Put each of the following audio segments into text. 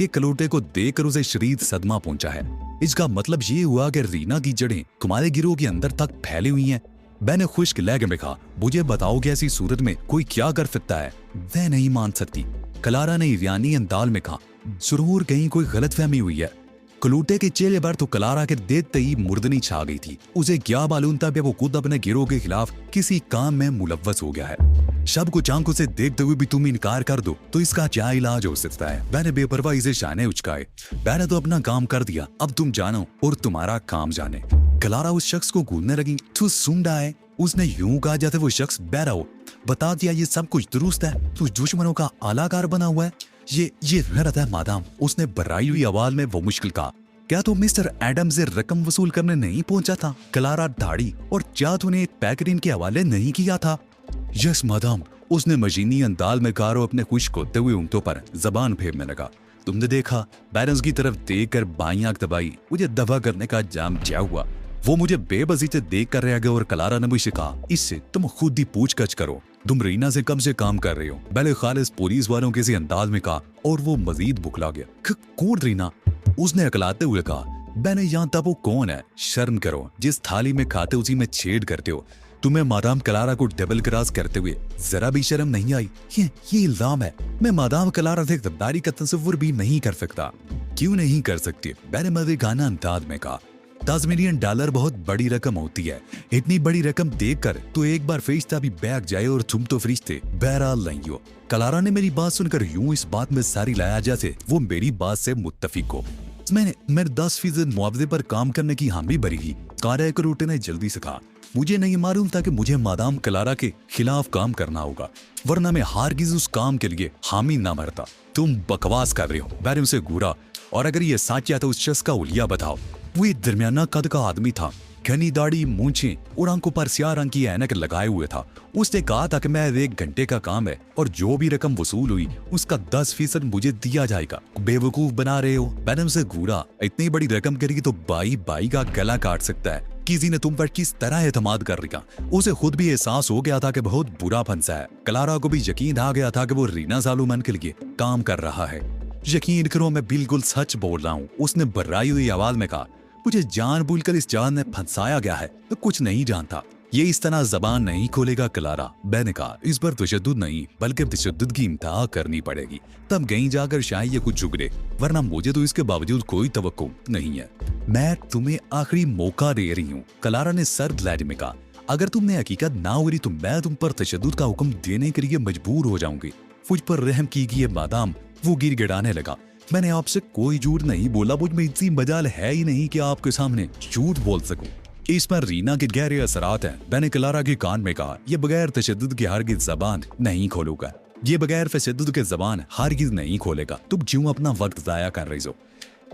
कि कलोटे को देखकर उसे शदीद सदमा पहुंचा है। इसका मतलब ये हुआ कि रीना की जड़ें तुम्हारे गिरोह के अंदर तक फैली हुई हैं। मैंने खुश्क लहजे में कहा, मुझे बताओ कि ऐसी सूरत में कोई क्या कर सकता है? वह नहीं मान सकती, क्लारा ने ईरानी अंदाज में कहा। जरूर कहीं कोई गलतफहमी हुई है। कलूटे के चेहरे पर तो क्लारा के देखते ही मुर्दनी छा गई थी। उसे क्या मालूम था कि वो खुद अपने गिरोह के खिलाफ किसी काम में मुलव्वस हो गया है। शब को आंखों से देखते हुए भी तुम इनकार कर दो तो इसका क्या इलाज हो सकता है? मैंने बेपरवाही से शाने उचकाए। मैंने तो अपना काम कर दिया, अब तुम जानो और तुम्हारा काम जाने। क्लारा उस शख्स को घूरने लगी। तू सुन रहा है? उसने यूं कहा जैसे वो शख्स बहरा हो। बता दिया ये सब कुछ दुरुस्त है? तू दुश्मनों का आलाकार बना हुआ है? ये गलत है मादाम, उसने बर्राई हुई आवाज में वो मुश्किल कहा। क्या तो मिस्टर एडम से रकम वसूल करने नहीं पहुंचा था? क्लारा दाढ़ी और क्या तूने पैकेटिंग के हवाले नहीं किया था? यस मादाम, उसने मशीनी अंदाज में कहा और अपने खुश्क होते हुए ऊँटों पर जबान फेरने लगा। तुमने देखा? बैलेंस की तरफ देखकर बाईं आंख दबाई। मुझे दफा करने का जाम क्या हुआ? वो मुझे बेबसी से देख कर रह गया और क्लारा ने मुझसे कहा, इससे तुम खुद ही पूछताछ करो। तुम रीना से कब से काम कर रहे हो? मैंने खालिस पुलिस वालों के अंदाज में कहा और वो मजीद बुखला गया। कौन रीना? उसने अकलाते हुए कहा। मैंने यहाँ तब वो कौन है? शर्म करो, जिस थाली में खाते उसी में छेड़ करते हो। तुम्हें मादाम क्लारा को डबल क्रॉस करते हुए जरा भी शर्म नहीं आई? ये इल्जाम है। मैं मादाम क्लारा से गद्दारी का तस्वुर भी नहीं कर सकता। क्यों नहीं कर सकती? मैंने मज़ेदार अंदाज में कहा। $10 मिलियन बहुत बड़ी रकम होती है। इतनी बड़ी रकम देखकर तो एक बार फरिश्ता भी बैग जाए और तुम तो फरिश्ते बहरहाल नहीं हो। क्लारा ने मेरी बात सुनकर यूं इस बात में सारी लाया जैसे वो मेरी बात से मुत्तफिक हो। मैंने 10% मुआवजे पर काम करने की हामी भरी थी। कार्य करोटे ने जल्दी से कहा। मुझे नहीं मालूम था कि मुझे मादाम क्लारा के खिलाफ काम करना होगा, वरना मैं हारगिज़ उस काम के लिए हामी ना मरता। तुम बकवास कर रहे हो, मैंने उसे घूरा। और अगर ये सच है तो उस शख्स का हुलिया बताओ। वो एक दरमियाना कद का आदमी था, घनी दाढ़ी, मूंछें और आंखों पर स्याह रंग की ऐनक लगाए हुए था। उसने कहा था कि मैं 1 घंटे का काम है और जो भी रकम वसूल हुई उसका 10% मुझे दिया जाएगा। बेवकूफ बना रहे हो? मैंने उसे घूरा। इतनी बड़ी रकम करेगी तो बाई का गला काट सकता है। किसी ने तुम पर किस तरह एतमाद कर लिया। उसे खुद भी एहसास हो गया था कि बहुत बुरा फंसा है। क्लारा को भी यकीन आ गया था कि वो रीना सालुमन के लिए काम कर रहा है। यकीन करो, मैं बिल्कुल सच बोल रहा हूँ, उसने बर्राई हुई आवाज में कहा। मुझे जानबूझकर इस जान में फंसाया गया है, तो कुछ नहीं जानता। ये इस तरह जबान नहीं खोलेगा क्लारा। मैंने कहा, इस पर तशद्दुद नहीं बल्कि तशद्दुद की इम्तिहा करनी पड़ेगी, तब कहीं जाकर शायद ये कुछ झुगड़े, वरना मुझे तो इसके बावजूद कोई तवक्को नहीं है। मैं तुम्हें आखिरी मौका दे रही हूँ, क्लारा ने सर्द लहजे में कहा। अगर तुमने हकीकत ना हो रही तो मैं तुम पर तशद्दुद का हुक्म देने के लिए मजबूर हो जाऊंगी। मुझ पर रहम कीजिए मादाम। वो गिड़गिड़ाने लगा। मैंने आपसे कोई झूठ नहीं बोला। मुझ में इतनी मजाल है ही नहीं कि आपके सामने झूठ बोल सकूं। इस पर रीना के गहरे असरात हैं। मैंने क्लारा के कान में कहा, यह बगैर तशद्दुद के हरगिज़ ज़बान नहीं खोलूंगा। ये बगैर तशद्दुद के ज़बान हरगिज़ नहीं खोलेगा। तुम क्यों अपना वक्त ज़ाया कर रही हो?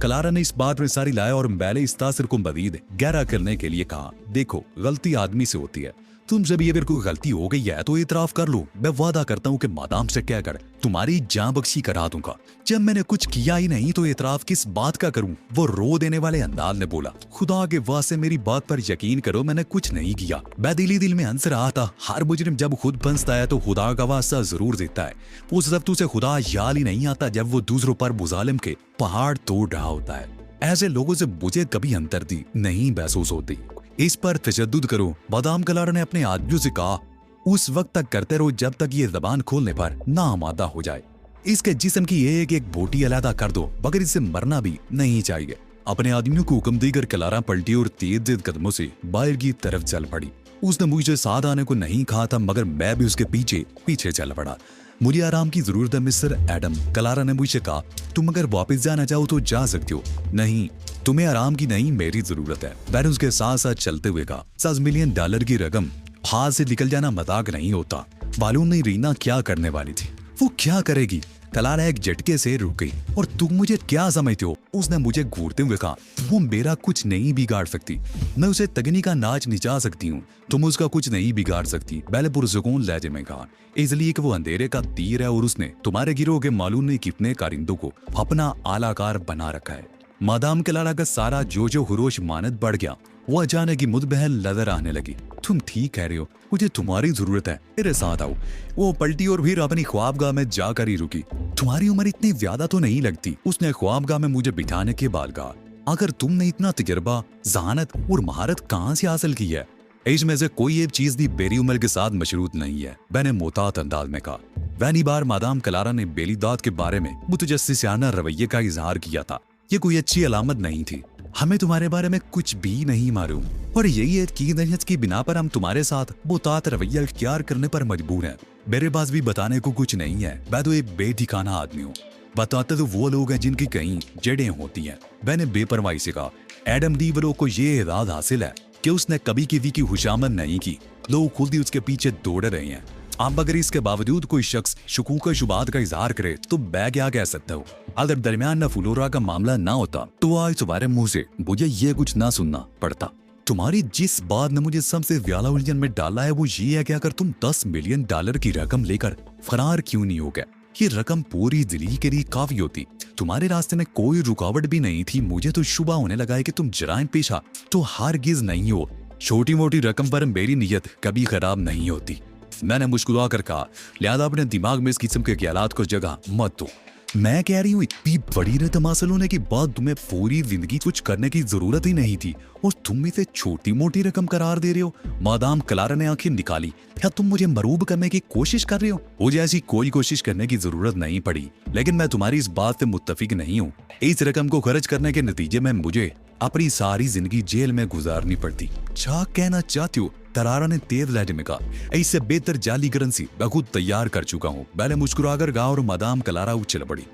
क्लारा ने इस बात में सारी लाया और मैंने इस तासर को मजीद गहरा करने के लिए कहा। देखो, गलती आदमी से होती है। तुमसे भी अगर कोई गलती हो गई है तो इतराफ कर लो। मैं वादा करता हूँ कि मादाम से कहकर तुम्हारी जान बख्शी करा दूंगा। जब मैंने कुछ किया ही नहीं तो इतराफ किस बात का करूं? वो रो देने वाले अंदाज में बोला। खुदा के वास्ते मेरी बात पर यकीन करो, मैंने कुछ नहीं किया। मैं दिल में हंस रहा था। हर मुजरिम जब खुद फंसता है तो खुदा का वास्ता जरूर देता है। उस वक्त उसे खुदा याद ही नहीं आता जब वो दूसरों पर मुजालिम के पहाड़ तोड़ रहा होता है। ऐसे लोगों से मुझे कभी हमदर्दी नहीं महसूस होती। इस पर तशद्दुद करो, मादाम क्लारा ने अपने आदमियों से कहा। उस वक्त तक करते रहो जब तक ये जबान खोलने पर ना आमादा हो जाए। इसके जिस्म की एक एक बोटी अलहदा कर दो, मगर इसे मरना भी नहीं चाहिए। अपने आदमियों को हुक्म देकर क्लारा पलटी और तेज कदमों से बाहर की तरफ चल पड़ी। उसने मुझे साथ आने को नहीं कहा था, मगर मैं भी उसके पीछे चल पड़ा। मुझे आराम की जरूरत है मिस्टर एडम, क्लारा ने मुझे कहा। तुम अगर वापस जाना चाहो तो जा सकते हो। नहीं, तुम्हें आराम की नहीं, मेरी जरूरत है। मैंने उसके साथ साथ चलते हुए कहा। $10 मिलियन की रकम हाथ से निकल जाना मजाक नहीं होता। मालूम नहीं रीना क्या करने वाली थी। वो क्या करेगी? क्लारा एक झटके से रुक गई। और तुम मुझे क्या समझते हो? उसने मुझे घूरते हुए कहा। वो मेरा कुछ नहीं बिगाड़ सकती। मैं उसे तगनी का नाच निचा सकती हूँ, तुम उसका कुछ नहीं बिगाड़ सकती। मैंने पुरसुकून लहजे में कहा, इसलिए कि वो अंधेरे का तीर है और उसने तुम्हारे गिरोह के मालूम नहीं कितने कारिंदों को अपना आलाकार बना रखा है। मादाम क्लारा का सारा जो हुरोश मानत बढ़ गया वो अचानक ही मुतबहल नजर आने लगी। तुम ठीक कह रहे हो, मुझे तुम्हारी जरूरत है, मेरे साथ आओ। वो पलटी और फिर अपनी ख्वाबगाह में जाकर ही रुकी। तुम्हारी उम्र इतनी ज्यादा तो नहीं लगती, उसने ख्वाबगाह में मुझे बिठाने के बाद कहा। अगर तुमने इतना तजर्बा, जहानत और महारत कहाँ से हासिल की है? इसमें से कोई एक चीज भी मेरी उम्र के साथ मशरूत नहीं है, मैंने मोहतात अंदाज में कहा। वहनी बार मादाम क्लारा ने बेलीदाद के बारे में मुतजस्सिसाना रवैये का इजहार किया था। ये कोई अच्छी अलामत नहीं थी। हमें तुम्हारे बारे में कुछ भी नहीं मालूम और यही यकीन की बिना पर हम तुम्हारे साथ मुहतात रवैया इख्तियार करने पर मजबूर हैं। मेरे पास भी बताने को कुछ नहीं है, मैं तो एक बेठिकाना आदमी हूँ। बताते तो वो लोग हैं जिनकी कहीं जड़ें होती हैं। मैंने बेपरवाही से कहा। एडम डीवरो को ये एजाज हासिल है कि उसने कभी किसी की खुशामद नहीं की, लोग खुद ही उसके पीछे दौड़ रहे हैं। अब अगर इसके बावजूद कोई शख्स शकूक शुबात का इजहार करे तो मैं क्या कह सकता हूँ? अगर दरमियान न फ्लोरा का मामला ना होता तो आज तुम्हारे मुंह से मुझे ये कुछ ना सुनना पड़ता। तुम्हारी जिस बात ने मुझे सबसे ज्यादा उलझन में डाला है वो ये है कि अगर तुम 10 मिलियन डॉलर की रकम लेकर फरार क्यों नहीं हो गए? ये रकम पूरी जिंदगी के लिए काफी होती। तुम्हारे रास्ते में कोई रुकावट भी नहीं थी। मुझे तो शुबा होने लगा है कि तुम जराइम पेशा तो हारगिज नहीं हो। छोटी मोटी रकम पर मेरी नीयत कभी खराब नहीं होती। मैंने मुस्कुरा कर कहा, लिहाजा अपने दिमाग में इस किस्म के ख्यालात को जगह मत दो। मैं कह रही हूँ इतनी बड़ी रकम हासिल होने के बाद तुम्हें पूरी जिंदगी कुछ करने की जरूरत ही नहीं थी और तुम इसे छोटी मोटी रकम करार दे रहे हो। मादाम क्लारा ने आंखें निकाली। क्या तुम मुझे मरूब करने की कोशिश कर रहे हो? मुझे ऐसी कोई कोशिश करने की जरूरत नहीं पड़ी, लेकिन मैं तुम्हारी इस बात से मुत्तफिक नहीं हूँ। इस रकम को खर्च करने के नतीजे में मुझे अपनी सारी जिंदगी जेल में गुजारनी पड़ती। क्या कहना चाहती हो? तरारा ने तेज लहजे में कहा। इससे बेहतर जाली करेंसी मैं खुद तैयार कर चुका हूँ। मैंने मुस्कुराकर कहा और मादाम क्लारा उछल पड़ी।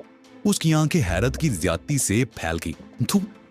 उसकी आंखें हैरत की ज्यादती से फैल गई।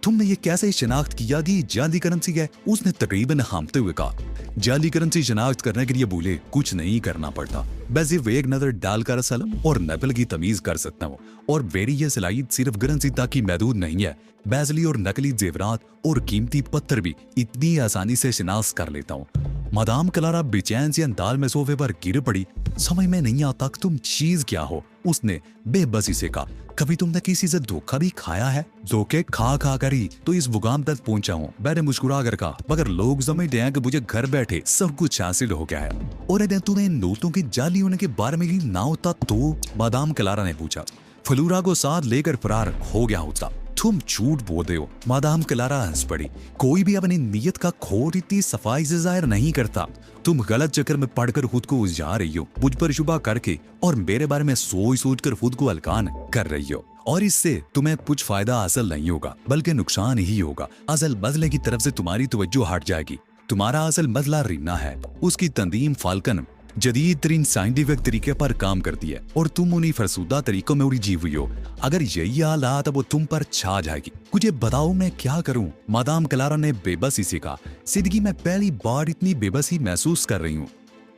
तुमने ये कैसे शिनाख्त किया कि जाली करेंसी है? उसने तकरीबन हामते हुए कहा। जाली करेंसी शिनाख्त करने के लिए भूले कुछ नहीं करना पड़ता, मैं सिर्फ एक नजर डालकर असलम और नकल की तमीज कर सकता हूँ। और मेरी यह सलाहियत सिर्फ करेंसी तक ही महदूद नहीं है, बैजली और नकली जेवरात और कीमती पत्थर भी इतनी आसानी से शिनाख्त कर लेता हूँ। मादाम क्लारा बेचैन सी अंदाज में सोफे पर गिर पड़ी। समझ में नहीं आता कि तुम चीज क्या हो, उसने बेबसी से कहा। कभी तुमने किसी से धोखा भी खाया है? धोखे खा खा कर ही तो इस मुकाम तक पहुंचा हूँ, मैंने मुस्कुरा कर कहा। मगर लोग समझते हैं कि मुझे घर बैठे सब कुछ हासिल हो गया है। और यदि तुम्हें नोटों की जाली होने के बारे में ही ना होता तो? मादाम क्लारा ने पूछा। फ्लोरा को साथ लेकर फरार हो गया होता। तुम झूठ बोल रहे हो, मादाम क्लारा हंस पड़ी। कोई भी अपनी नीयत का खोट इतनी सफाई से जाहिर नहीं करता। तुम गलत चक्कर में पड़कर खुद को उलझा रही हो, मुझ पर शुबा करके और मेरे बारे में सोच कर खुद को हल्कान कर रही हो। और इससे तुम्हें कुछ फायदा हासिल नहीं होगा बल्कि नुकसान ही होगा। असल मसले की तरफ से तुम्हारी तवज्जो हट जाएगी। तुम्हारा असल मसला रीना है। उसकी तंजीम फाल्कन जदीद तरीन साइंटिफिक तरीके पर काम करती है और तुम उन्हीं फरसूदा तरीकों में उलझी हुई हो। अगर यही हाल रहा तो वो तुम पर छा जाएगी। मुझे बताओ मैं क्या करूं? मादाम क्लारा ने बेबसी से कहा। जिंदगी में पहली बार इतनी बेबसी महसूस कर रही हूँ।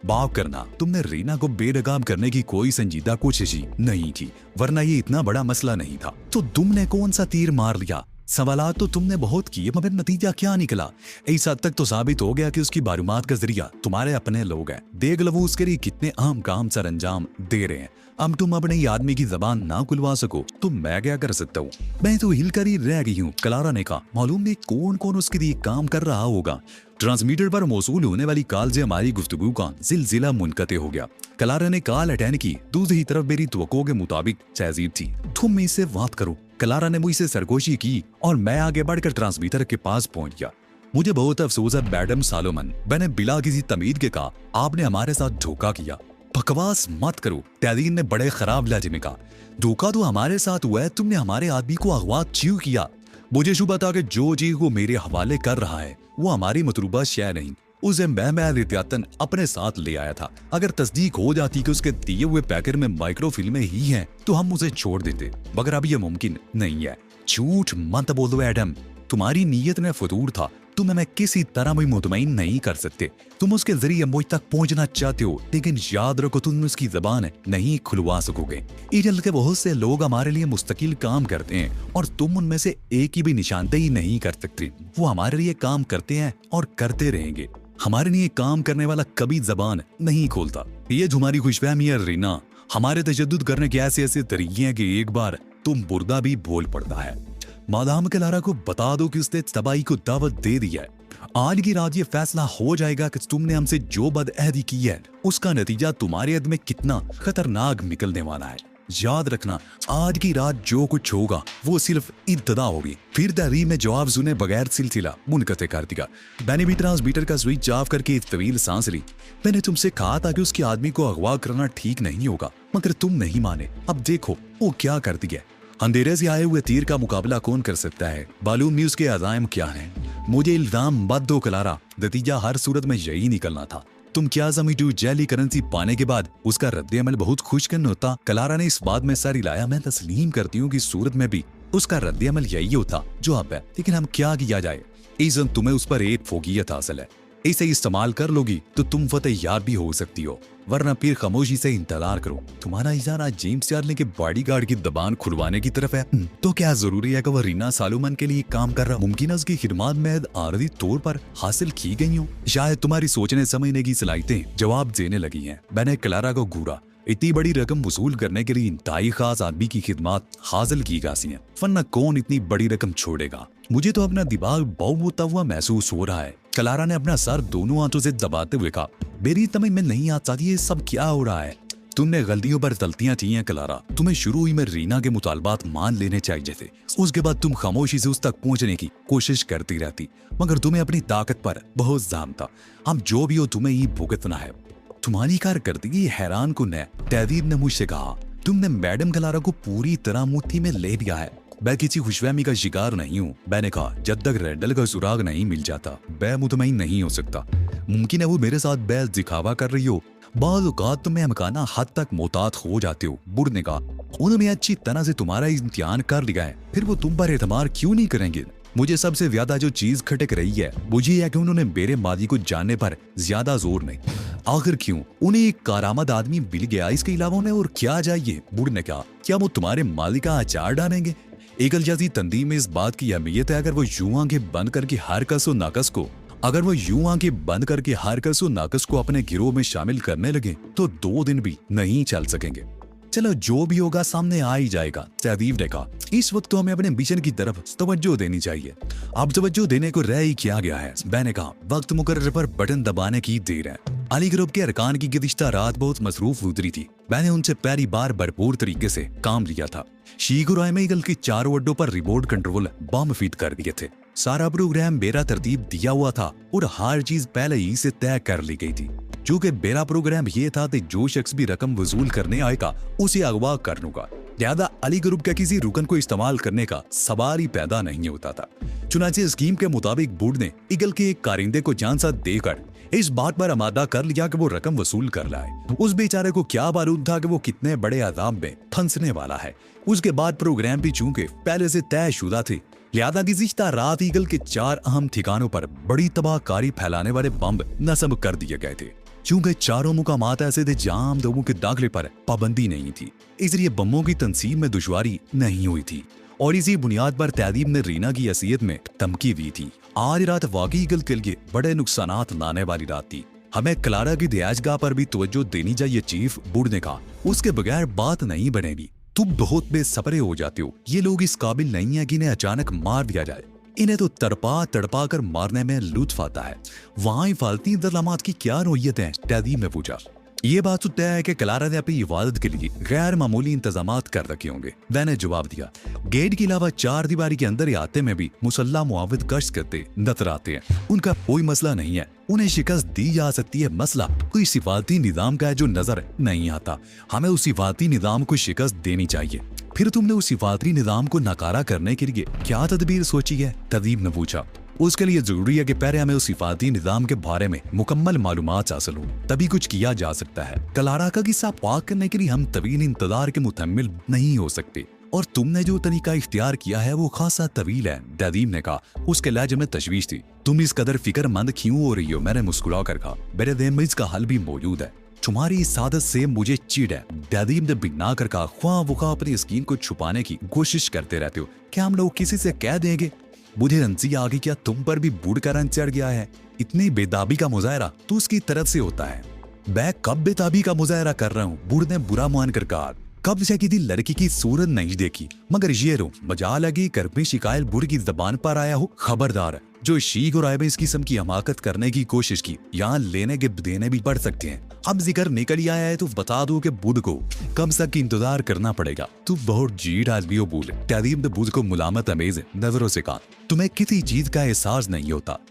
माफ करना, तुमने रीना को बेनकाब करने की कोई संजीदा कोशिश ही नहीं की, वरना ये इतना बड़ा मसला नहीं था। तो तुमने कौन सा तीर मार लिया? सवालात तो तुमने बहुत किए मगर नतीजा क्या निकला? इस हद तक तो साबित हो गया कि उसकी मालूमात का जरिया तुम्हारे अपने लोग हैं। देख लो वो उसके लिए कितने अहम काम सर अंजाम दे रहे हैं। अब तुम अपने ही आदमी की जबान ना खुलवा सको तो मैं क्या कर सकता हूँ? मैं तो हिलकर ही रह गई हूँ, क्लारा ने कहा। मालूम नहीं कौन कौन उसके लिए काम कर रहा होगा। ट्रांसमीटर पर मौसूल होने वाली कॉल से हमारी गुफ्तगू का सिलसिला मुनक़ते हो गया। क्लारा ने कॉल अटेंड की। दूसरी तरफ मेरी तवक्को के मुताबिक तहजीब थी। तुम इससे बात करो। क्लारा ने मुझसे सरगोशी की और मैं आगे बढ़कर ट्रांसमीटर के पास पहुंच गया। मुझे बहुत अफसोस है मैडम सालोमन, मैंने बिला किसी तमीद के कहा। आपने हमारे साथ धोखा किया। बकवास मत करो, तैदीन ने बड़े खराब लहजे में कहा। धोखा तो हमारे साथ हुआ है, तुमने हमारे आदमी को अगवा क्यों किया? मुझे शुबा था कि जो चीज वो मेरे हवाले कर रहा है वो हमारी मतलूबा शय नहीं। उसे मैं एहतियातन अपने साथ ले आया था। अगर तस्दीक हो जाती कि उसके दिए हुए पैकेट में माइक्रो फिल्में ही हैं तो हम उसे छोड़ देते, मगर अब यह मुमकिन नहीं है। झूठ मत बोलो एडम, तुम्हारी नीयत में फतूर था। तुम्हें मैं किसी तरह भी मुतमईन नहीं कर सकते। तुम उसके जरिए मुझ तक पहुंचना चाहते हो, लेकिन याद रखो तुम उसकी जबान नहीं खुलवा सकोगे। इजल के बहुत से लोग हमारे लिए मुस्तकिल काम करते हैं और तुम उनमें से एक की भी निशानदेही नहीं कर सकते। वो हमारे लिए काम करते हैं और करते रहेंगे। हमारे लिए काम करने वाला कभी जबान नहीं खोलता। ये तुम्हारी खुशफहमी है रीना। हमारे तशद्दुद करने के ऐसे ऐसे तरीके हैं कि एक बार तुम बुर्दा भी बोल पड़ता है। मादाम क्लारा को बता दो कि उसने तबाही को दावत दे दी है। आज की रात ये फैसला हो जाएगा कि तुमने हमसे जो बदअहदी की है उसका नतीजा तुम्हारे हद में कितना खतरनाक निकलने वाला है। याद रखना, आज की रात जो कुछ होगा वो सिर्फ इब्तदा होगी, फिर तहरीर में जवाब सुने बगैर सिलसिला मुनक़ते कर दिया। मैंने भी ट्रांसमीटर का स्विच ऑफ करके एक तवील सांस ली। मैंने तुमसे कहा था कि उसके आदमी को अगवा करना ठीक नहीं होगा, मगर तुम नहीं माने। अब देखो वो क्या कर दिया। अंधेरे से आए हुए तीर का मुकाबला कौन कर सकता है? मालूम नहीं उसके अज़ाइम क्या हैं। मुझे इल्जाम मत दो क्लारा, नतीजा हर सूरत में यही निकलना था। तुम क्या समझती हो, जेली करेंसी पाने के बाद उसका रद्द-ए-अमल बहुत खुशकिन होता? क्लारा ने इस बात में सर हिलाया। मैं तस्लीम करती हूँ कि सूरत में भी उसका रद्द-ए-अमल यही होता जो अब है, लेकिन हम क्या किया जाए। इज़न तुम्हें उस पर एक फोगियत हासिल है, इसे इस्तेमाल कर लोगी तो तुम फतेह यार भी हो सकती हो, वरना फिर खामोशी से इंतजार करो। तुम्हारा इशारा जेम्स चार्ली के बॉडीगार्ड की दबान खुलवाने की तरफ है, तो क्या जरूरी है कि वह रीना सालोमन के लिए काम कर रहा? मुमकिन है उसकी खिदमत महज आरजी तौर पर हासिल की गई हो। शायद तुम्हारी सोचने समझने की सलाहियतें जवाब देने लगी हैं। मैंने क्लारा को घूरा। इतनी बड़ी रकम वसूल करने के लिए इंतहाई खास आदमी की खिदमत हासिल की जाती है, वरना कौन इतनी बड़ी रकम छोड़ेगा। मुझे तो अपना दिमाग बाऊ होता हुआ महसूस हो रहा है। क्लारा ने अपना सर दोनों हाथों से दबाते हुए कहा, मेरी समझ में नहीं आता ये सब क्या हो रहा है। तुमने गलतियों पर गलतियां की हैं क्लारा। तुम्हें शुरू ही में रीना के मुतालबात मान लेने चाहिए थे, उसके बाद तुम खामोशी से उस तक पहुंचने की कोशिश करती रहती, मगर तुम्हें अपनी ताकत पर बहुत जाम था। अब जो भी हो तुम्हें ही भुगतना है। तुम्हारी कारकर्दगी हैरान कुन है। तहदीब ने मुझसे कहा, तुमने मैडम क्लारा को पूरी तरह मुट्ठी में ले लिया है। मैं किसी खुशफहमी का शिकार नहीं हूँ। मैंने कहा, जब तक रेंडल का सुराग नहीं मिल जाता मैं मुतमईन नहीं हो सकता। मुमकिन है वो मेरे साथ बैल दिखावा कर रही हो। बाज़ औक़ात तुम अमकाना हद तक मोहतात हो जाते हो। बुढ़ ने कहा, उन्होंने अच्छी तरह से तुम्हारा इम्तिहान कर लिया है, फिर वो तुम पर एतमार क्यों नहीं करेंगे? मुझे सबसे ज्यादा जो चीज खटक रही है वो ये है कि उन्होंने मेरे मादी को जानने पर ज्यादा जोर नहीं। आखिर क्यों? उन्हें एक कारामद आदमी मिल गया, इसके अलावा उन्हें और क्या चाहिए? बुढ़ ने कहा, क्या वो तुम्हारे माली का अचार डालेंगे? एकल जाती तंदीम में इस बात की अहमियत है, अगर वो यूं आंखें बंद करके हर कस व नाकस को अपने गिरोह में शामिल करने लगे तो 2 दिन भी नहीं चल सकेंगे। चलो जो भी होगा सामने आ ही जाएगा। तहदीब ने कहा, इस वक्त तो हमें अपने मिशन की तरफ तवज्जो देनी चाहिए। अब तवज्जो देने को रह ही किया गया है। मैंने कहा, वक्त मुकर्रर पर बटन दबाने की देर है। अली ग्रुप के अरकान की गुज़िश्ता रात बहुत मसरूफ गुजरी थी। मैंने उनसे पहली बार भरपूर तरीके से काम लिया था। शीख और ईगल के 4 अड्डों पर रिमोट कंट्रोल बम फिट कर दिए थे। सारा प्रोग्राम मेरा तरतीब दिया हुआ था और हर चीज पहले ही से तय कर ली गई थी। चूंकि मेरा प्रोग्राम ये था कि जो शख्स भी रकम वसूल करने आएगा उसे अगवा कर लूंगा, लिहाजा अली ग्रुप के किसी रुकन को इस्तेमाल करने का सवाल ही पैदा नहीं होता था। चुनांचे स्कीम के मुताबिक बुढ़ ने ईगल के एक कारिंदे को जानसा देकर इस बात पर आमादा कर लिया कि वो रकम वसूल कर लाए। उस बेचारे को क्या मालूम था कि वो कितने बड़े अजाब में फंसने वाला है। उसके बाद प्रोग्राम भी चूंकि पहले से तयशुदा थे, लिहाजा गुज़िश्ता रात ईगल के 4 अहम ठिकानों पर बड़ी तबाहकारी फैलाने वाले बम नस्ब कर दिए गए थे। चूंकि चारों मुकामात ऐसे थे जहां आम लोगों के दाखिले पर पाबंदी नहीं थी, इसलिए बमों की तंसीब में दुश्वारी नहीं हुई थी और इसी बुनियाद पर तहदीब ने रीना की हैसियत में धमकी दी थी। आज रात वाकई ईगल के लिए बड़े नुकसानात लाने वाली रात थी। हमें क्लारा की दयाजगाह पर भी तवज्जो देनी चाहिए चीफ, बुढ़ ने कहा। उसके बगैर बात नहीं बनेगी। तुम बहुत बेसब्रे हो जाते हो। ये लोग इस काबिल नहीं है कि इन्हें अचानक मार दिया जाए। इन्हें तो तड़पा तड़पा कर मारने में लुत्फ आता है। वहां हिफाजती इंतजामात की क्या नौयत है? तहदीब ने पूछा। ये बात तो तय है कि क्लारा ने अपनी इबादत के लिए गैर मामूली इंतजामात कर रखे होंगे। मैंने जवाब दिया। गेट के अलावा 4 दीवारी के अंदर आते में भी मुसल्ला मुआविद गश्त करते नजर आते हैं। उनका कोई मसला नहीं है, उन्हें शिकस्त दी जा सकती है। मसला कोई सिफाती निजाम का है जो नजर नहीं आता। हमें उस सिफाती निजाम को शिकस्त देनी चाहिए। फिर तुमने उस सिफाती निजाम को नकारा करने के लिए क्या तदबीर सोची है? तहदीब ने पूछा। उसके लिए जरूरी है कि पहले हमें उस सिफाती निजाम के बारे में मुकम्मल मालूमात हासिल हो, तभी कुछ किया जा सकता है। क्लारा का किस्सा पाक करने के लिए हम तवील इंतजार के मुतम्मिल नहीं हो सकते और तुमने जो तरीका इख्तियार किया है वो खासा तवील है। तहदीब ने कहा। उसके लहजे में तशवीश थी। तुम इस कदर फिक्रमंद क्यों हो रही हो? मैंने मुस्कुरा कर कहा। मेरे दिल में इसका हल भी मौजूद है। तुम्हारी इस आदत से मुझे चिढ़ है। तहदीब ने बिगना कर कहा। ख्वाह वुखा अपनी स्कीम को छुपाने की कोशिश करते रहते हो। क्या हम लोग किसी से कह देंगे? मुझे रंजी आ गई। क्या तुम पर भी बूढ़ का रंग चढ़ गया है? इतनी बेदाबी का मुजाहरा तो उसकी तरफ से होता है। मैं कब बेताबी का मुजाहरा कर रहा हूँ? बूढ़ ने बुरा मान कर कहा। कब से किसी लड़की की सूरत नहीं देखी, मगर ये रो मजा लगी कर में शिकायत बुढ़ की जबान पर आया हो। खबरदार, जो शीख और आयब इस किस्म की हमाकत करने की कोशिश की, यहाँ लेने के देने भी पड़ सकते हैं। अब जिक्र निकल ही आया है तो बता दो कि बुध को कब तक इंतजार करना पड़ेगा। तू बहुत जीठ आदमी हो बुध। तहदीब ने बुध को मुलामत अमेज नजरों से कहा, तुम्हें किसी चीज का एहसास नहीं होता।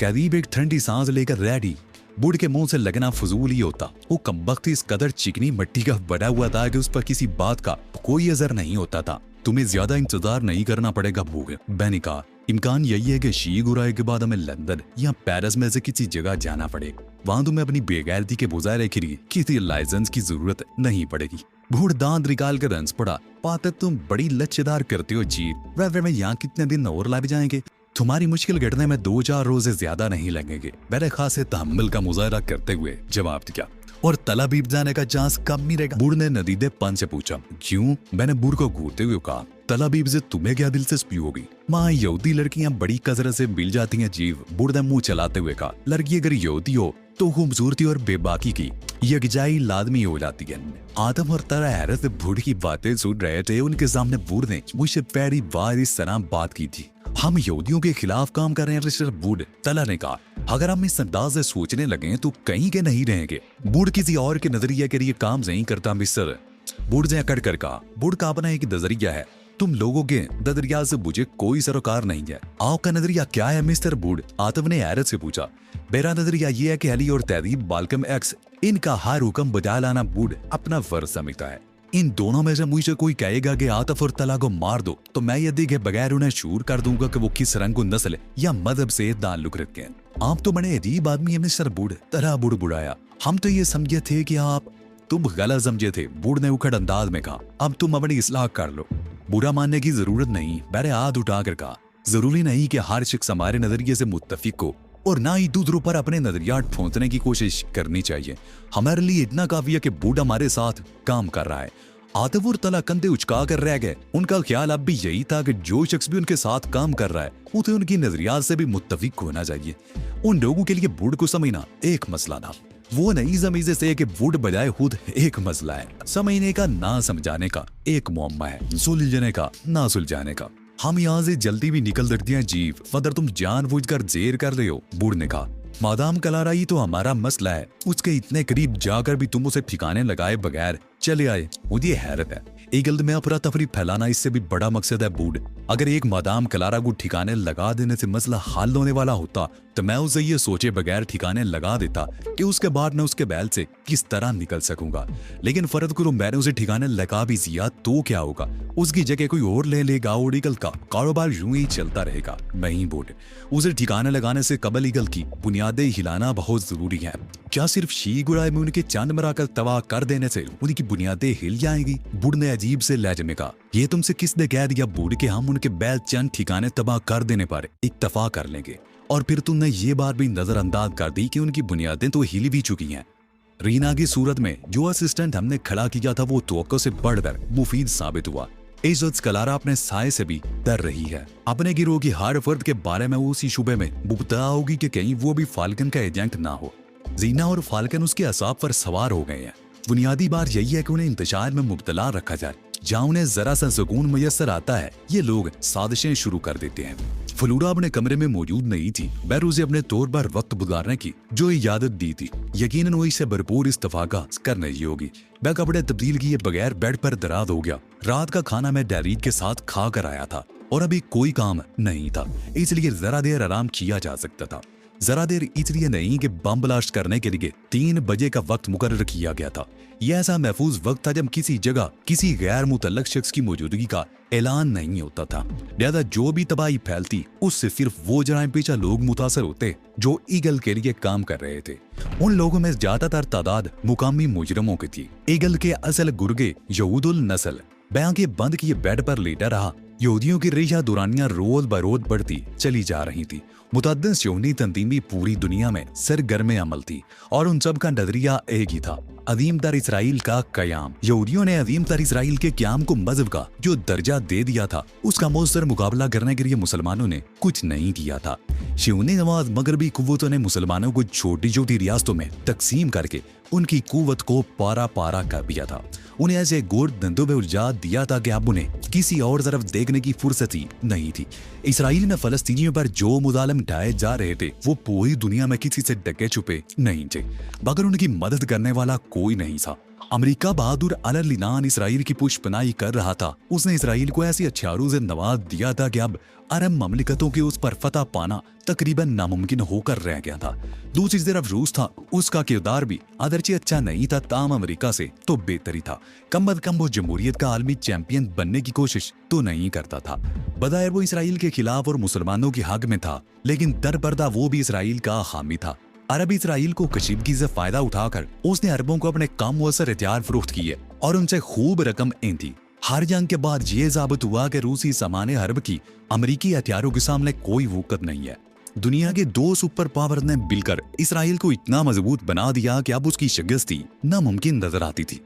तहदीब एक ठंडी सांस लेकर रेडी। बुढ़ के मुंह से लगना फजूल ही होता। वो कमबख्त इस कदर चिकनी मिट्टी का बना हुआ था कि उस पर किसी बात का कोई असर नहीं होता था। तुम्हें ज्यादा इंतजार नहीं करना पड़ेगा बूढ़, मैंने कहा। इम्कान यही है कि शीख उराए के बाद हमें लंदन या पेरिस में से किसी जगह जाना पड़े। वहां तुम्हें अपनी बेगैरती के मुजाहरे के लिए किसी लाइसेंस की जरूरत नहीं पड़ेगी। बूढ़ दांत निकाल कर हंस पड़ा। पातर, तुम बड़ी लच्छेदार करते हो चीर। वह में यहाँ कितने दिन और लग जाएंगे? तुम्हारी मुश्किल घटने में 2-4 रोज से ज्यादा नहीं लगेंगे। मेरे खासे तहम्मुल का मुजाहरा करते हुए जवाब दिया। और तला बीत जाने का चांस कम नहीं रहेगा? बूढ़ ने नदीदेपन से पूछा। क्यों? मैंने बूढ़ को घूरते हुए कहा। तला बीब से तुम्हें क्या दिलचस्पी होगी? माँ, यहूदी लड़कियां बड़ी कसरत से मिल जाती हैं जीव। बूढ़ ने मुंह चलाते हुए कहा। लड़की अगर यहूदी हो तो खूबसूरती और बेबाकी की यकजाई लाजमी हो जाती है। आदम और तला हैरत से बूढ़ की बातें सुन रहे थे। उनके सामने बूढ़ ने मुझसे पहली बार इस तरह बात की थी। हम यहूदियों के खिलाफ काम कर रहे हैं मिस्टर बूढ़, तला ने कहा। अगर हम इस अंदाज से सोचने लगे तो कहीं के नहीं रहेंगे। बूढ़ किसी और के नजरिए के लिए काम नहीं करता मिस्टर, बूढ़ ने अकड़ कर कहा। बूढ़ का अपना एक नजरिया है। तुम लोगों के नजरिया से मुझे कोई सरोकार नहीं है। आपका नजरिया क्या है मिस्टर बूढ़? आतम ने हैरत से पूछा। मेरा नजरिया ये है कि अली और तहदीब बालकम एक्स, इनका हर हुक्म बजा लाना बूढ़ अपना फर्ज समझता है। इन दोनों में से मुझे कोई कहेगा कि आतफ और तला को मार दो तो मैं ये देखे बगैर उन्हें शूर कर दूंगा कि वो किस रंग को नस्ल या मजहब से ताल्लुक रखते हैं। आप तो बड़े अजीब आदमी है मिस्टर बूढ़, तरह बूढ़ बुढ़ाया। हम तो ये समझे थे कि आप तुम गलत समझे थे, बूढ़ ने उखड़ अंदाज में कहा। अब तुम अपनी इस्लाह कर लो। बुरा मानने की जरूरत नहीं, मैंने हाथ उठाकर कहा। जरूरी नहीं कि हर शख्स हमारे नजरिए से मुत्तफिक हो और ना ही दूसरों पर अपने नजरियात ठोंसने की कोशिश करनी चाहिए। हमारे लिए इतना काफी है कि बूढ़ हमारे साथ काम कर रहा है। आतिफ और तला कंधे उचका कर रह गए। उनका ख्याल अब भी यही था कि जो शख्स भी उनके साथ काम कर रहा है उसे उनकी नजरियात से भी मुत्तफिक होना चाहिए। उन लोगों के लिए बूढ़ को समझना एक मसला था। वो नहीं समझे से कि बूढ़ बजाय खुद एक मसला है। समझने का ना समझाने का एक मुअम्मा है, सुलझने का ना सुलझाने का। हम यहाँ से जल्दी भी निकल सकते हैं जीव, मगर तुम जानबूझकर जेर कर रहे हो, बूढ़ ने कहा। मादाम कलारा ही तो हमारा मसला है। उसके इतने करीब जाकर भी तुम उसे ठिकाने लगाए बगैर चले आए, मुझे हैरत है। एक गल्द में अफरा तफरी फैलाना इससे भी बड़ा मकसद है बूढ़। अगर एक मादाम कलारा को ठिकाने लगा देने से मसला हल होने वाला होता तो मैं उसे ये सोचे बगैर ठिकाने लगा देता कि उसके बाद मैं उसके बैल से किस तरह निकल सकूंगा। लेकिन फर्ज करो मैंने उसे ठिकाने लगा भी दिया तो क्या होगा? उसकी जगह कोई और ले लेगा और ईगल का कारोबार यूं ही चलता रहेगा। नहीं बूढ़, उसे ठिकाने लगाने से कबल ईगल की बुनियादें हिलाना बहुत जरूरी है। क्या सिर्फ शी गुराए में उनके चंद मराकर तबाह कर देने से उनकी बुनियादें हिल जाएंगी? बूढ़ ने अजीब से लहजे में कहा। ये तुमसे किसने कह दिया बूढ़ कि हम उनके बैल चंद ठिकाने तबाह कर देने पर इत्तफा कर लेंगे? और फिर तुमने ये बात भी नजरअंदाज कर दी कि उनकी बुनियादें तो हिल भी चुकी हैं। रीना की सूरत में जो असिस्टेंट हमने खड़ा किया था वो तवक्को से बढ़कर मुफीद साबित हुआ। इज्जत कलारा अपने साय से भी डर रही है। अपने गिरोह की हर फर्द के बारे में उसी शुबे में मुबतला होगी कि कहीं वो भी फाल्कन का एजेंट ना हो। जीना और फाल्कन उसके असाब पर सवार हो गए हैं। बुनियादी बात यही है कि उन्हें इंतजार में मुबतला रखा जाए। जहाँ उन्हें जरा सा सुकून मुयस्सर आता है ये लोग साजिशें शुरू कर देते हैं। फलूरा अपने कमरे में मौजूद नहीं थी। बैर उसे अपने तौर पर वक्त गुजारने की जो इजाजत दी थी यकीनन वो इससे भरपूर इस्तफाका कर नहीं होगी। मैं कपड़े तब्दील किए बगैर बेड पर दराज हो गया। रात का खाना मैं डैरीड के साथ खा कर आया था और अभी कोई काम नहीं था, इसलिए जरा देर आराम किया जा सकता था। जरा देर इसलिए नहीं कि बम ब्लास्ट करने के लिए 3 बजे का वक्त मुकर्रर किया गया था। यह ऐसा महफूज वक्त था जब किसी जगह किसी गैर मुतल्लक शख्स की मौजूदगी का ऐलान नहीं होता था। लिहाजा जो भी तबाही फैलती उससे सिर्फ वो जराइम पेशा लोग मुतासर होते जो ईगल के लिए काम कर रहे थे। उन लोगों में ज्यादातर तादाद मुकामी मुजरमों की थी। ईगल के असल गुर्गे यहूदुल नस्ल बैं के बंद किए बेड पर लेटा रहा। यहूदियों की रेशा दुरानियां रोज बरोज बढ़ती चली जा रही थी। मुतअद्दिद शूनी तंजीमें पूरी दुनिया में सरगर्म अमल थी और उन सब का नजरिया एक ही था। अजीम तर इसराइल का कयाम। यहूदियों ने अजीम तर इसराइल के क्याम को मजहब का जो दर्जा दे दिया था, उसका मौसर मुकाबला करने के लिए मुसलमानों ने कुछ नहीं किया था। शियोनी नवाज मगरबी कुव्वतों ने मुसलमानों को छोटी छोटी रियासतों में तकसीम करके उनकी कुव्वत को पारा पारा कर दिया था। उन्हें ऐसे गोर धंधों में उलझा दिया था कि अब उन्हें किसी और तरफ देखने की फुर्सत ही नहीं थी। इसराइल में फलस्तीनियों पर जो मुजालम ढाए जा रहे थे वो पूरी दुनिया में किसी से ढके छुपे नहीं थे, मगर उनकी मदद करने वाला कोई नहीं था। अमेरिका बहादुर अल-लिनान इसराइल की पुष्पनाई कर रहा था। उसने इसराइल को ऐसी हथियारों से नवाज दिया था कि अब अरब ममलिकतों के उस पर फतह पाना तकरीबन नामुमकिन होकर रह गया था। दूसरी तरफ रूस था, उसका किरदार भी अदरचे अच्छा नहीं था, ताम अमेरिका से तो बेहतरी था। कम अज कम वो जमहूरियत का आलमी चैंपियन बनने की कोशिश तो नहीं करता था। बज़ाहिर वो इसराइल के खिलाफ और मुसलमानों के हक में था, लेकिन दरपर्दा वो भी इसराइल का हामी था। अरब इसराइल को कशीदगी से फायदा उठाकर उसने अरबों को अपने कम मुअस्सर हथियार फरोख्त किए और उनसे खूब रकम ऐंठी। हर जंग के बाद ये साबित हुआ कि रूसी सामान्य हर्ब की अमेरिकी हथियारों के सामने कोई वक़्त नहीं है। दुनिया के दो सुपर पावर ने मिलकर इसराइल को इतना मजबूत बना दिया कि अब उसकी शिकस्ती नामुमकिन नजर आती थी।